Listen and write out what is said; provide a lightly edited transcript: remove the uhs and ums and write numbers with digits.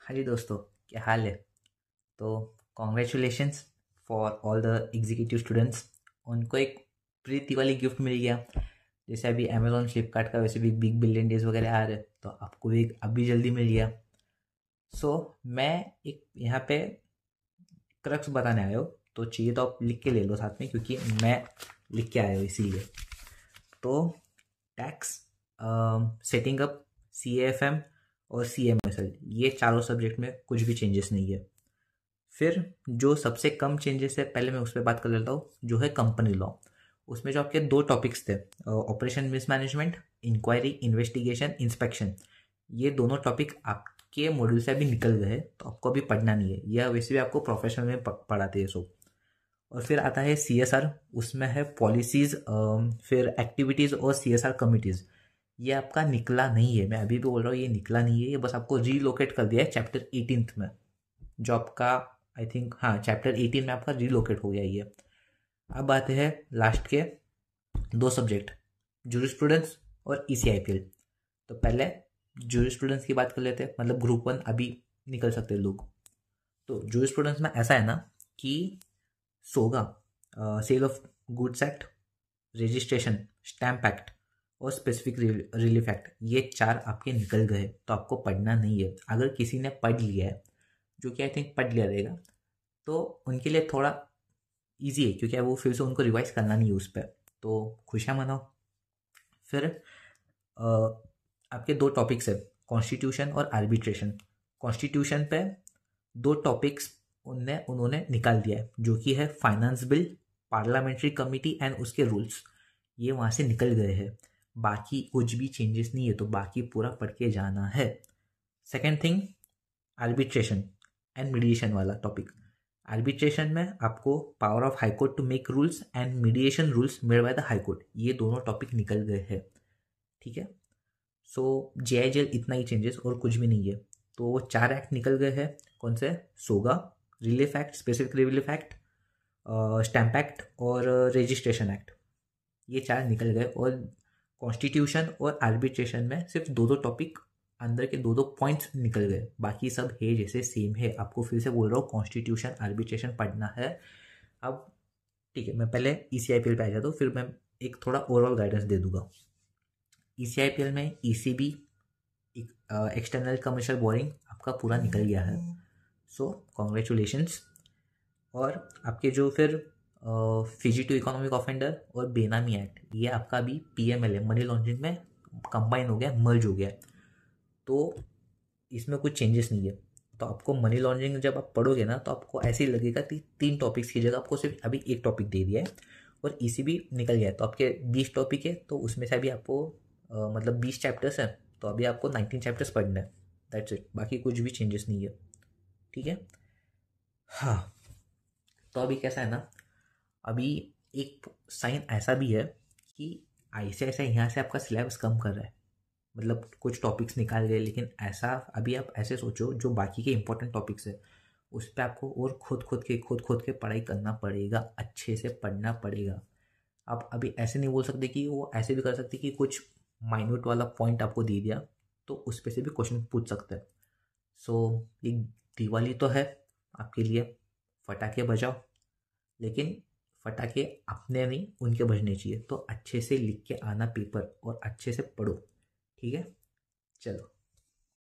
हाँ जी दोस्तों, क्या हाल है। तो congratulations for all the executive students. उनको एक प्री दिवाली गिफ्ट मिल गया। जैसे अभी अमेजोन फ्लिपकार्ट का वैसे भी बिग बिलियन डेज वगैरह आ रहे हैं, तो आपको भी एक अभी जल्दी मिल गया। सो मैं एक यहाँ पे क्रक्स बताने आया हूँ, तो चाहिए तो आप लिख के ले लो साथ में, क्योंकि मैं लिख के आया हूँ इसीलिए। तो टैक्स, सेटिंग अप, CAFM और CMSL, ये चारों सब्जेक्ट में कुछ भी चेंजेस नहीं है। फिर जो सबसे कम चेंजेस है, पहले मैं उस पर बात कर लेता हूँ, जो है कंपनी लॉ। उसमें जो आपके दो टॉपिक्स थे, operation mismanagement, inquiry, investigation, inspection, ये दोनों टॉपिक आपके मॉड्यूल से अभी निकल गए हैं, तो आपको अभी पढ़ना नहीं है। यह वैसे भी आपको प्रोफेशनल में पढ़ाते हैं सब। और फिर आता है CSR। उसमें है पॉलिसीज, फिर एक्टिविटीज़ और CSR कमिटीज़। ये आपका निकला नहीं है, मैं अभी भी बोल रहा हूँ, ये निकला नहीं है। ये बस आपको रीलोकेट कर दिया है चैप्टर 18 में, जो आपका आई थिंक, हाँ, चैप्टर 18 में आपका रीलोकेट हो गया ये। अब आते हैं लास्ट के दो सब्जेक्ट, जूरिस्प्रूडेंस और ECIPL। तो पहले जूरिस्प्रूडेंस की बात कर लेते हैं, मतलब ग्रुप 1 अभी निकल सकते हैं लोग। तो जूरिस्प्रूडेंस में ऐसा है ना कि SOGA, sale of goods act, registration, stamp act और स्पेसिफिक रिलीफ एक्ट, ये चार आपके निकल गए, तो आपको पढ़ना नहीं है। अगर किसी ने पढ़ लिया है, जो कि आई थिंक पढ़ लिया रहेगा, तो उनके लिए थोड़ा इजी है, क्योंकि अब वो फिर से उनको रिवाइज करना नहीं है उस पर। तो खुशियाँ मनाओ। फिर अ, आपके दो टॉपिक्स है, कॉन्स्टिट्यूशन और आर्बिट्रेशन। कॉन्स्टिट्यूशन पे दो टॉपिक्स उन्होंने निकाल दिया है, जो कि है finance bill, parliamentary committee and उसके रूल्स। ये वहाँ से निकल गए हैं। बाकी कुछ भी चेंजेस नहीं है, तो बाकी पूरा पढ़ के जाना है। Second thing, arbitration and mediation वाला टॉपिक। आर्बिट्रेशन में आपको power of high court to make rules and mediation rules made by the high court, ये दोनों टॉपिक निकल गए हैं। ठीक है। सो JIGL इतना ही चेंजेस, और कुछ भी नहीं है। तो वो चार एक्ट निकल गए हैं। कौन से? SOGA, relief act, specific relief act, stamp act और रजिस्ट्रेशन एक्ट, ये चार निकल गए। और कॉन्स्टिट्यूशन और आर्बिट्रेशन में सिर्फ दो दो टॉपिक, अंदर के दो दो पॉइंट्स निकल गए, बाकी सब है जैसे सेम है। आपको फिर से बोल रहा हूँ, कॉन्स्टिट्यूशन आर्बिट्रेशन पढ़ना है। अब ठीक है, मैं पहले ECIPL पे आ जाता हूँ, फिर मैं एक थोड़ा ओवरऑल गाइडेंस दे दूंगा। ECIPL में ECB, एक्सटर्नल कमर्शियल बोरिंग, आपका पूरा निकल गया है। सो कॉन्ग्रेचुलेशंस। और आपके जो फिर फिजिटिव इकोनॉमिक ऑफेंडर और बेनामी एक्ट, ये आपका भी PMLA, मनी लॉन्ड्रिंग में कंबाइन हो गया, मर्ज हो गया। तो इसमें कुछ चेंजेस नहीं है। तो आपको मनी लॉन्ड्रिंग जब आप पढ़ोगे ना, तो आपको ऐसे ही लगेगा कि 3 टॉपिक्स की जगह आपको सिर्फ अभी एक टॉपिक दे दिया है। और ECB निकल गया है, तो आपके 20 टॉपिक है, तो उसमें से अभी आपको मतलब 20 चैप्टर्स हैं, तो अभी आपको 19 चैप्टर्स पढ़ना है। दैट्स इट, बाकी कुछ भी चेंजेस नहीं है। ठीक है। हाँ। तो अभी कैसा है ना, अभी एक साइन ऐसा भी है कि ICICI यहाँ से आपका सिलेबस कम कर रहा है। मतलब कुछ टॉपिक्स निकाल गए, लेकिन ऐसा अभी आप ऐसे सोचो, जो बाकी के इंपॉर्टेंट टॉपिक्स है उस पर आपको और खुद खुद के पढ़ाई करना पड़ेगा, अच्छे से पढ़ना पड़ेगा। आप अभी ऐसे नहीं बोल सकते कि वो ऐसे भी कर सकते कि कुछ माइन्यूट वाला पॉइंट आपको दे दिया, तो उस पे से भी क्वेश्चन पूछ सकते हैं। सो ये दिवाली तो है आपके लिए, फटाके बजाओ, लेकिन फटाके अपने नहीं, उनके बजने चाहिए। तो अच्छे से लिख के आना पेपर, और अच्छे से पढ़ो। ठीक है, चलो।